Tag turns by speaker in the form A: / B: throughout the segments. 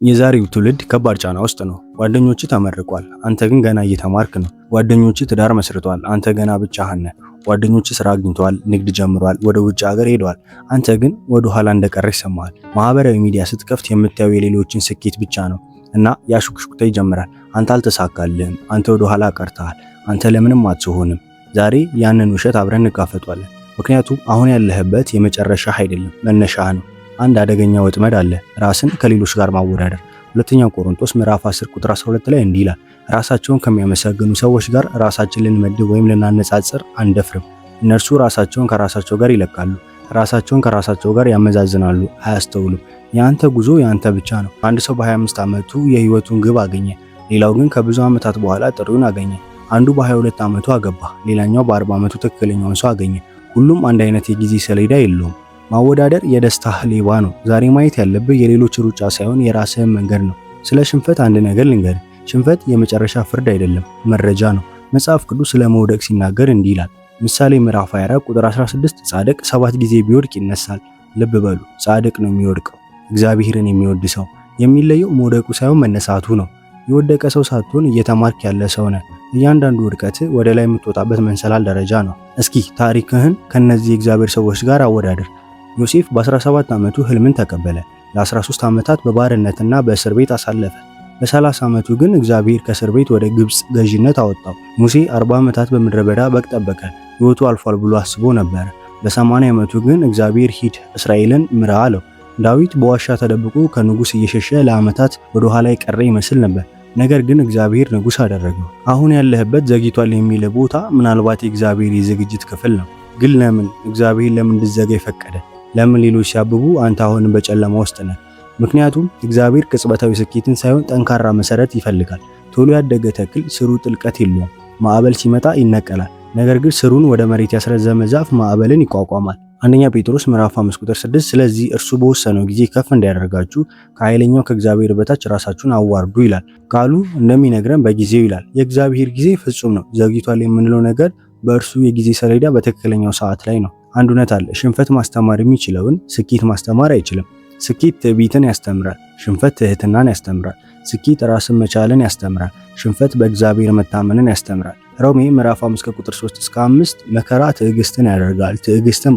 A: የዛሬው ትውልድ ከባድ ጫና ውስጥ ነው። ጓደኞች ተመርቋል፣ አንተ ግን ገና እየተማርክ ነው። ጓደኞች ትዳር መስርቷል፣ አንተ ገና ብቻህን ነህ። ጓደኞች ስራ አግኝተዋል፣ ንግድ ጀምሯል፣ ወደ ውጭ ሀገር ሄደዋል። አንተ ግን ወደ ኋላ እንደቀረ ይሰማሃል። ማህበራዊ ሚዲያ ስትከፍት የምታየው የሌሎችን ስኬት ብቻ ነው እና ያሹክሹክታ ይጀምራል። አንተ አልተሳካልህም፣ አንተ ወደ ኋላ ቀርተሃል፣ አንተ ለምንም አትሆንም። ዛሬ ያንን ውሸት አብረን እንጋፈጧለን። ምክንያቱም አሁን ያለህበት የመጨረሻ አይደለም፣ መነሻህ ነው። አንድ አደገኛ ወጥመድ አለ፣ ራስን ከሌሎች ጋር ማወዳደር። ሁለተኛ ቆሮንቶስ ምዕራፍ 10 ቁጥር 12 ላይ እንዲህ ይላል፣ ራሳቸውን ከሚያመሰግኑ ሰዎች ጋር ራሳችንን ልንመድብ ወይም ልናነጻጽር አንደፍርም። እነርሱ ራሳቸውን ከራሳቸው ጋር ይለካሉ፣ ራሳቸውን ከራሳቸው ጋር ያመዛዝናሉ፣ አያስተውሉም። የአንተ ጉዞ የአንተ ብቻ ነው። አንድ ሰው በ25 ዓመቱ የህይወቱን ግብ አገኘ፣ ሌላው ግን ከብዙ ዓመታት በኋላ ጥሪውን አገኘ። አንዱ በ22 ዓመቱ አገባ፣ ሌላኛው በ40 ዓመቱ ትክክለኛውን ሰው አገኘ። ሁሉም አንድ አይነት የጊዜ ሰሌዳ የለውም። ማወዳደር የደስታህ ሌባ ነው። ዛሬ ማየት ያለብህ የሌሎች ሩጫ ሳይሆን የራስህን መንገድ ነው። ስለ ሽንፈት አንድ ነገር ልንገርህ፣ ሽንፈት የመጨረሻ ፍርድ አይደለም፣ መረጃ ነው። መጽሐፍ ቅዱስ ስለ መውደቅ ሲናገር እንዲህ ይላል፣ ምሳሌ ምዕራፍ 24 ቁጥር 16 ጻድቅ 7 ጊዜ ቢወድቅ ይነሳል። ልብ በሉ፣ ጻድቅ ነው የሚወድቀው። እግዚአብሔርን የሚወድ ሰው የሚለየው መውደቁ ሳይሆን መነሳቱ ነው። የወደቀ ሰው ሳትሆን እየተማርክ ያለ ሰው ነህ። እያንዳንዱ ውድቀት ወደ ላይ የምትወጣበት መንሰላል ደረጃ ነው። እስኪ ታሪክህን ከነዚህ የእግዚአብሔር ሰዎች ጋር አወዳድር። ዮሴፍ በ17 ዓመቱ ህልምን ተቀበለ። ለ13 ዓመታት በባርነትና በእስር ቤት አሳለፈ። በ30 ዓመቱ ግን እግዚአብሔር ከእስር ቤት ወደ ግብጽ ገዢነት አወጣው። ሙሴ 40 ዓመታት በምድረ በዳ በግ ጠበቀ። ሕይወቱ አልፏል ብሎ አስቦ ነበር። በ80 ዓመቱ ግን እግዚአብሔር ሂድ እስራኤልን ምራ አለው። ዳዊት በዋሻ ተደብቆ ከንጉሥ እየሸሸ ለዓመታት ወደ ኋላ የቀረ ይመስል ነበር። ነገር ግን እግዚአብሔር ንጉሥ አደረገው። አሁን ያለህበት ዘግይቷል የሚል ቦታ ምናልባት የእግዚአብሔር የዝግጅት ክፍል ነው። ግን ለምን እግዚአብሔር ለምን እንድትዘጋ ይፈቀደ? ለምን ሌሎች ሲያብቡ አንተ አሁን በጨለማ ውስጥ ነህ? ምክንያቱም እግዚአብሔር ቅጽበታዊ ስኬትን ሳይሆን ጠንካራ መሰረት ይፈልጋል። ቶሎ ያደገ ተክል ስሩ ጥልቀት የለውም። ማዕበል ሲመጣ ይነቀላል። ነገር ግን ስሩን ወደ መሬት ያስረዘመ ዛፍ ማዕበልን ይቋቋማል። አንደኛ ጴጥሮስ ምዕራፍ 5 ቁጥር 6 ስለዚህ እርሱ በወሰነው ጊዜ ከፍ እንዲያደርጋችሁ ከኃይለኛው ከእግዚአብሔር በታች ራሳችሁን አዋርዱ ይላል። ቃሉ እንደሚነግረን በጊዜው ይላል። የእግዚአብሔር ጊዜ ፍጹም ነው። ዘግይቷል የምንለው ነገር በእርሱ የጊዜ ሰሌዳ በትክክለኛው ሰዓት ላይ ነው። አንድ እውነት አለ፣ ሽንፈት ማስተማር የሚችለውን ስኬት ማስተማር አይችልም። ስኬት ትዕቢትን ያስተምራል፣ ሽንፈት ትህትናን ያስተምራል። ስኬት ራስን መቻልን ያስተምራል፣ ሽንፈት በእግዚአብሔር መታመንን ያስተምራል። ሮሜ ምዕራፍ 5 ቁጥር 3 እስከ 5 መከራ ትዕግስትን ያደርጋል፣ ትዕግስትን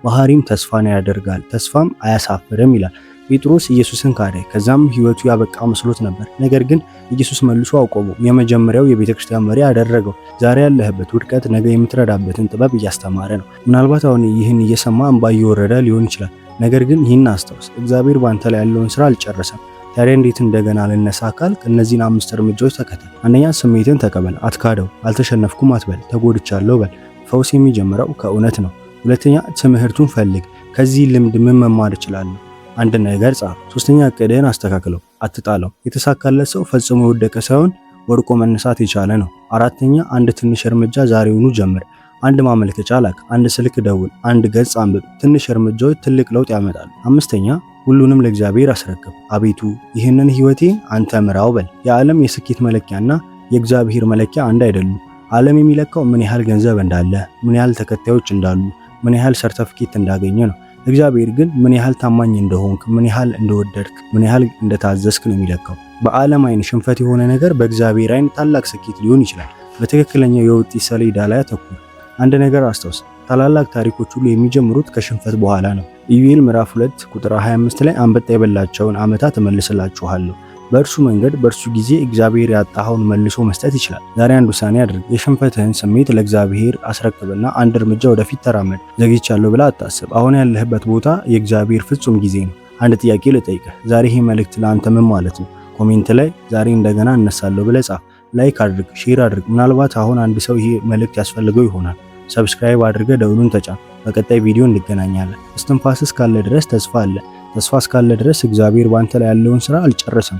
A: ባህሪም ተስፋን ያደርጋል፣ ተስፋም አያሳፍርም ይላል። ጴጥሮስ ኢየሱስን ካደ፣ ከዛም ህይወቱ ያበቃ መስሎት ነበር። ነገር ግን ኢየሱስ መልሶ አቆመው፣ የመጀመሪያው የቤተክርስቲያን መሪ አደረገው። ዛሬ ያለህበት ውድቀት ነገ የምትረዳበትን ጥበብ እያስተማረ ነው። ምናልባት አሁን ይህን እየሰማ እንባ እየወረደ ሊሆን ይችላል። ነገር ግን ይህን አስታውስ፣ እግዚአብሔር ባንተ ላይ ያለውን ስራ አልጨረሰም። ታዲያ እንዴት እንደገና ልነሳ ካልክ እነዚህን 5 እርምጃዎች ተከተል። አንደኛ፣ ስሜትን ተቀበል፣ አትካደው። አልተሸነፍኩም አትበል፣ ተጎድቻለሁ በል። ፈውስ የሚጀምረው ከእውነት ነው። ሁለተኛ፣ ትምህርቱን ፈልግ። ከዚህ ልምድ ምን መማር እችላለሁ? አንድ ነገር ጻፍ። ሶስተኛ፣ እቅድህን አስተካክለው፣ አትጣለው። የተሳካለት ሰው ፈጽሞ የወደቀ ሳይሆን ወድቆ መነሳት የቻለ ነው። አራተኛ፣ አንድ ትንሽ እርምጃ ዛሬውኑ ጀምር። አንድ ማመልከቻ ላክ፣ አንድ ስልክ ደውል፣ አንድ ገጽ አንብብ። ትንሽ እርምጃዎች ትልቅ ለውጥ ያመጣሉ። አምስተኛ፣ ሁሉንም ለእግዚአብሔር አስረክብ። አቤቱ ይህንን ህይወቴን አንተ ምራው በል። የዓለም የስኬት መለኪያና የእግዚአብሔር መለኪያ አንድ አይደሉም። ዓለም የሚለካው ምን ያህል ገንዘብ እንዳለ፣ ምን ያህል ተከታዮች እንዳሉ፣ ምን ያህል ሰርተፍኬት እንዳገኘ ነው። እግዚአብሔር ግን ምን ያህል ታማኝ እንደሆንክ፣ ምን ያህል እንደወደድክ፣ ምን ያህል እንደታዘዝክ ነው የሚለካው። በዓለም አይን ሽንፈት የሆነ ነገር በእግዚአብሔር አይን ታላቅ ስኬት ሊሆን ይችላል። በትክክለኛው የውጤት ሰሌዳ ላይ አተኩር። አንድ ነገር አስታውስ፣ ታላላቅ ታሪኮች ሁሉ የሚጀምሩት ከሽንፈት በኋላ ነው። ኢዩኤል ምዕራፍ 2 ቁጥር 25 ላይ አንበጣ የበላቸውን ዓመታት እመልስላችኋለሁ። በእርሱ መንገድ በእርሱ ጊዜ እግዚአብሔር ያጣኸውን መልሶ መስጠት ይችላል። ዛሬ አንድ ውሳኔ አድርግ። የሽንፈትህን ስሜት ለእግዚአብሔር አስረክብና አንድ እርምጃ ወደፊት ተራመድ። ዘግይቻለሁ ብለህ አታስብ። አሁን ያለህበት ቦታ የእግዚአብሔር ፍጹም ጊዜ ነው። አንድ ጥያቄ ልጠይቅህ። ዛሬ ይሄ መልእክት ለአንተ ምን ማለት ነው? ኮሜንት ላይ ዛሬ እንደገና እነሳለሁ ብለህ ጻፍ። ላይክ አድርግ፣ ሼር አድርግ። ምናልባት አሁን አንድ ሰው ይሄ መልእክት ያስፈልገው ይሆናል። ሰብስክራይብ አድርገህ ደውሉን ተጫን። በቀጣይ ቪዲዮ እንገናኛለን። እስትንፋስ እስካለ ድረስ ተስፋ አለ። ተስፋ እስካለ ድረስ እግዚአብሔር ባንተ ላይ ያለውን ስራ አልጨረሰም።